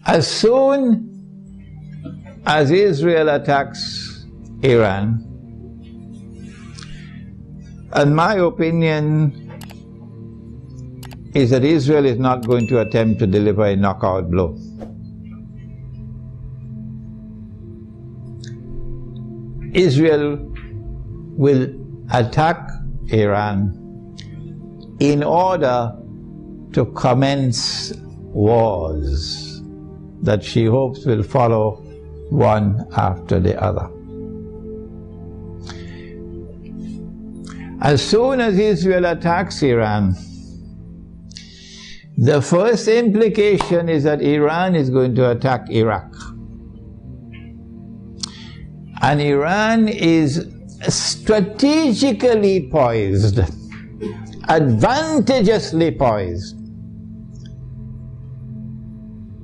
As soon as Israel attacks Iran, and my opinion is that Israel is not going to attempt to deliver a knockout blow. Israel will attack Iran in order to commence wars that she hopes will follow one after the other. As soon as Israel attacks Iran, the first implication is that Iran is going to attack Iraq. And Iran is strategically poised, advantageously poised,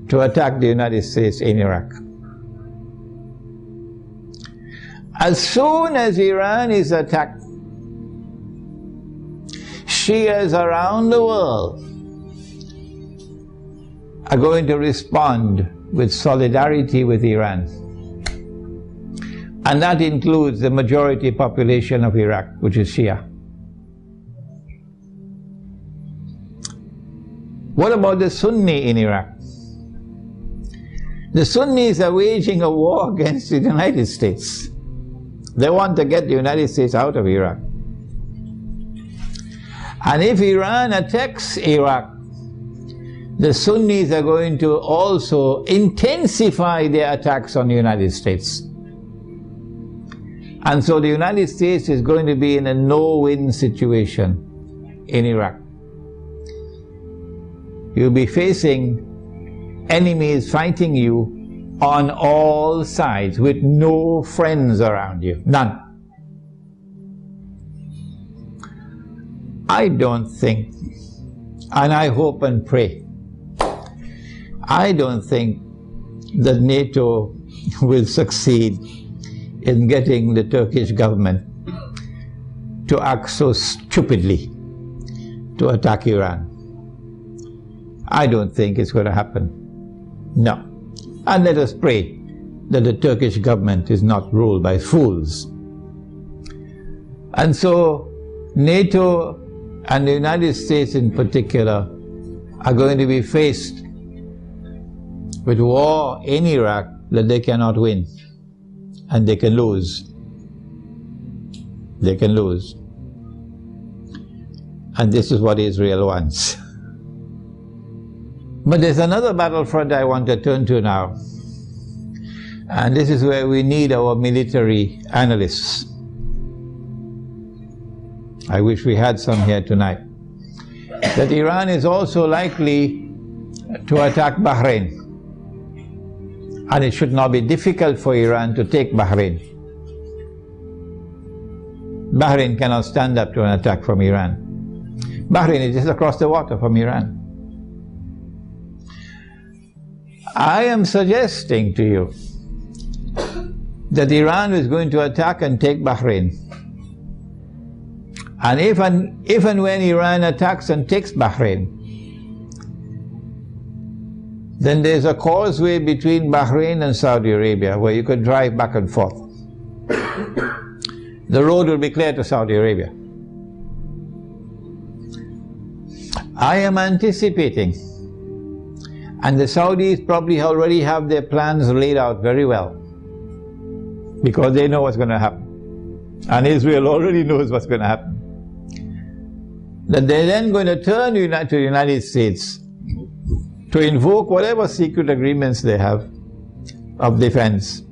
to attack the United States in Iraq. As soon as Iran is attacked, Shias around the world are going to respond with solidarity with Iran. And that includes the majority population of Iraq, which is Shia. What about the Sunni in Iraq? The Sunnis are waging a war against the United States. They want to get the United States out of Iraq. And if Iran attacks Iraq, the Sunnis are going to also intensify their attacks on the United States. And so the United States is going to be in a no-win situation in Iraq. You'll be facing enemies fighting you on all sides with no friends around you. None. I don't think, and I hope and pray, I don't think that NATO will succeed in getting the Turkish government to act so stupidly to attack Iran. I don't think it's going to happen. No. And let us pray that the Turkish government is not ruled by fools. And so NATO and the United States in particular are going to be faced with war in Iraq that they cannot win. And they can lose. They can lose. And this is what Israel wants. But there's another battlefront I want to turn to now. And this is where we need our military analysts. I wish we had some here tonight. That Iran is also likely to attack Bahrain. And it should not be difficult for Iran to take Bahrain. Bahrain cannot stand up to an attack from Iran. Bahrain is just across the water from Iran. I am suggesting to you that Iran is going to attack and take Bahrain. And if and when Iran attacks and takes Bahrain, then there's a causeway between Bahrain and Saudi Arabia where you could drive back and forth. The road will be clear to Saudi Arabia. I am anticipating, and the Saudis probably already have their plans laid out very well, because they know what's going to happen. And Israel already knows what's going to happen. That they're then going to turn to the United States to invoke whatever secret agreements they have of defense.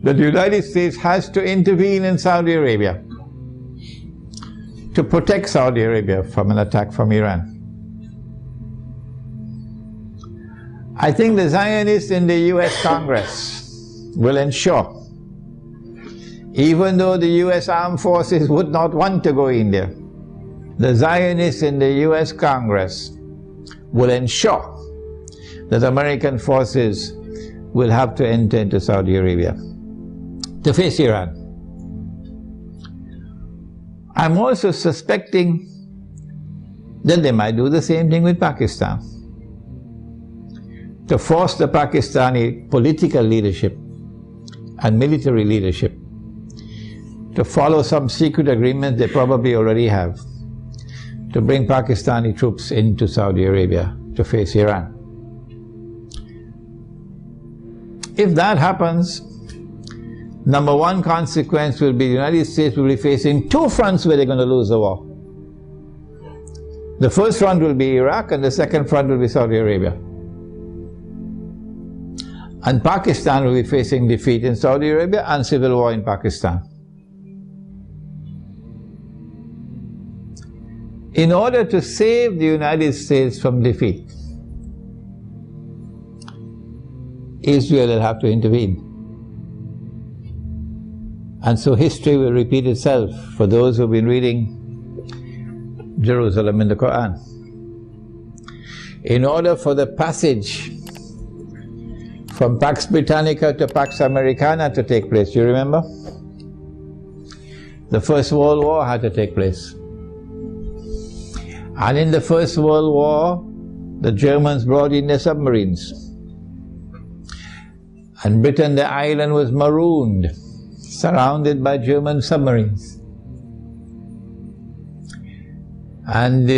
That the United States has to intervene in Saudi Arabia to protect Saudi Arabia from an attack from Iran. I think the Zionists in the US Congress will ensure, even though the US Armed Forces would not want to go in there, the Zionists in the US Congress will ensure that American forces will have to enter into Saudi Arabia to face Iran. I'm also suspecting that they might do the same thing with Pakistan. to force the Pakistani political leadership and military leadership to follow some secret agreement they probably already have, to bring Pakistani troops into Saudi Arabia to face Iran. If that happens, number one consequence will be the United States will be facing two fronts where they're going to lose the war. The first front will be Iraq and the second front will be Saudi Arabia. And Pakistan will be facing defeat in Saudi Arabia and civil war in Pakistan. In order to save the United States from defeat, Israel will have to intervene. And so history will repeat itself for those who've been reading Jerusalem in the Quran. In order for the passage from Pax Britannica to Pax Americana to take place, you remember? The First World War had to take place. And in the First World War, the Germans brought in their submarines. And Britain, the island, was marooned, surrounded by German submarines. And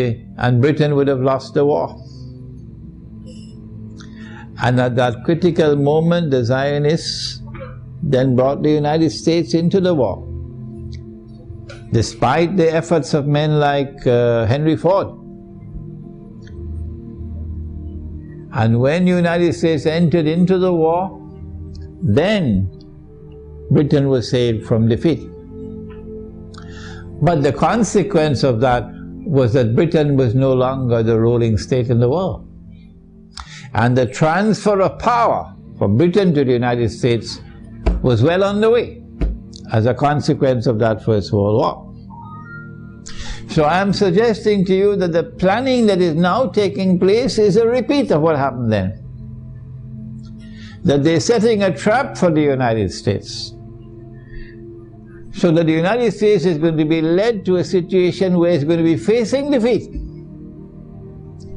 Britain would have lost the war. And at that critical moment, the Zionists then brought the United States into the war, despite the efforts of men like Henry Ford. And when the United States entered into the war, then Britain was saved from defeat. But the consequence of that was that Britain was no longer the ruling state in the world. And the transfer of power from Britain to the United States was well on the way as a consequence of that First World War. So I am suggesting to you that the planning that is now taking place is a repeat of what happened then. That they're setting a trap for the United States, so that the United States is going to be led to a situation where it's going to be facing defeat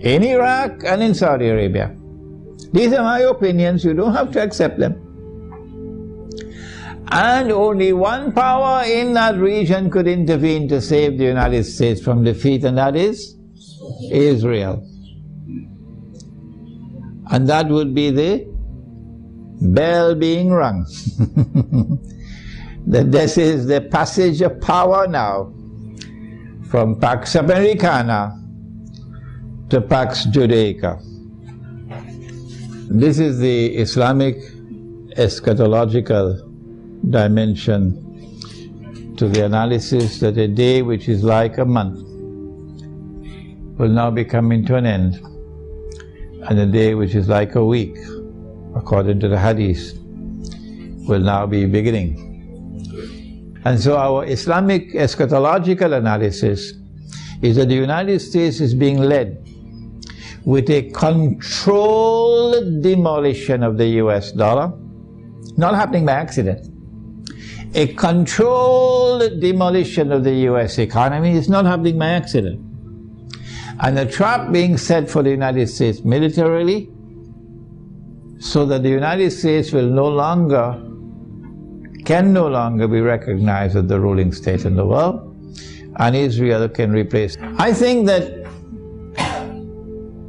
in Iraq and in Saudi Arabia. These are my opinions, you don't have to accept them. And only one power in that region could intervene to save the United States from defeat, and that is Israel. And that would be the bell being rung. That this is the passage of power now from Pax Americana to Pax Judaica. This is the Islamic eschatological dimension to the analysis that a day which is like a month will now be coming to an end, and a day which is like a week, according to the Hadith, will now be beginning. And so our Islamic eschatological analysis is that the United States is being led with a controlled demolition of the US dollar, not happening by accident. A controlled demolition of the US economy is not happening by accident. And a trap being set for the United States militarily, so that the United States will can no longer be recognized as the ruling state in the world, and Israel can replace it. I think that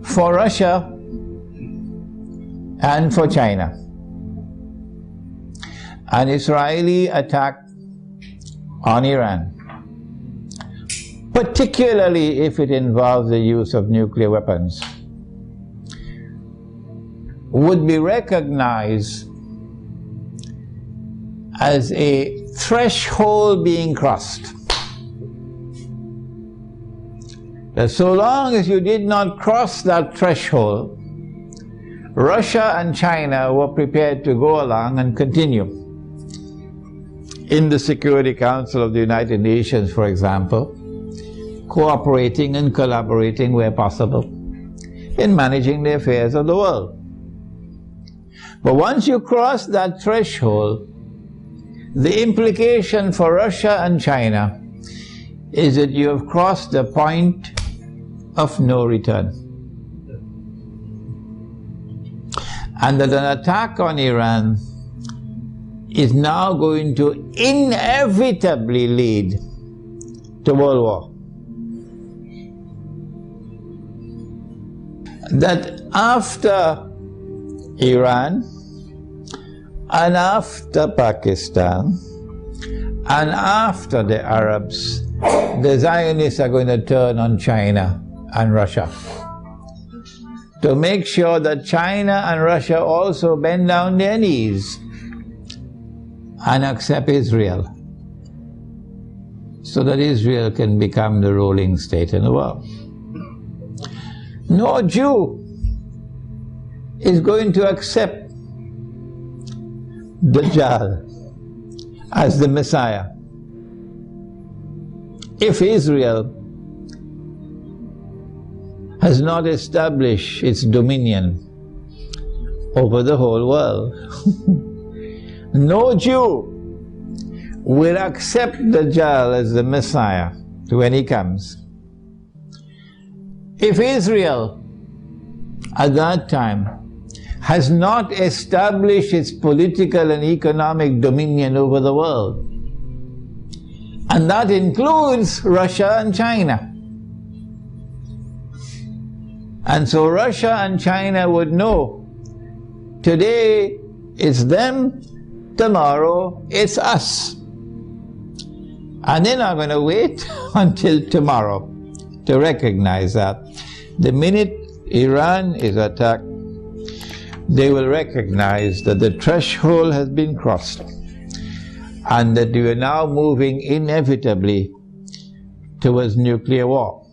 for Russia and for China, an Israeli attack on Iran, particularly if it involves the use of nuclear weapons, would be recognized as a threshold being crossed. That so long as you did not cross that threshold, Russia and China were prepared to go along and continue. In the Security Council of the United Nations, for example, cooperating and collaborating where possible in managing the affairs of the world. But once you cross that threshold, the implication for Russia and China is that you have crossed the point of no return. and that an attack on Iran is now going to inevitably lead to world war. That after Iran and after Pakistan and after the Arabs, the Zionists are going to turn on China and Russia to make sure that China and Russia also bend down their knees and accept Israel, so that Israel can become the ruling state in the world. No Jew is going to accept Dajjal as the Messiah if Israel has not established its dominion over the whole world. No Jew will accept Dajjal as the Messiah when he comes if Israel at that time has not established its political and economic dominion over the world. And that includes Russia and China. And so Russia and China would know, today it's them, tomorrow it's us. And they're not going to wait until tomorrow to recognize that. The minute Iran is attacked, they will recognize that the threshold has been crossed and that we are now moving inevitably towards nuclear war.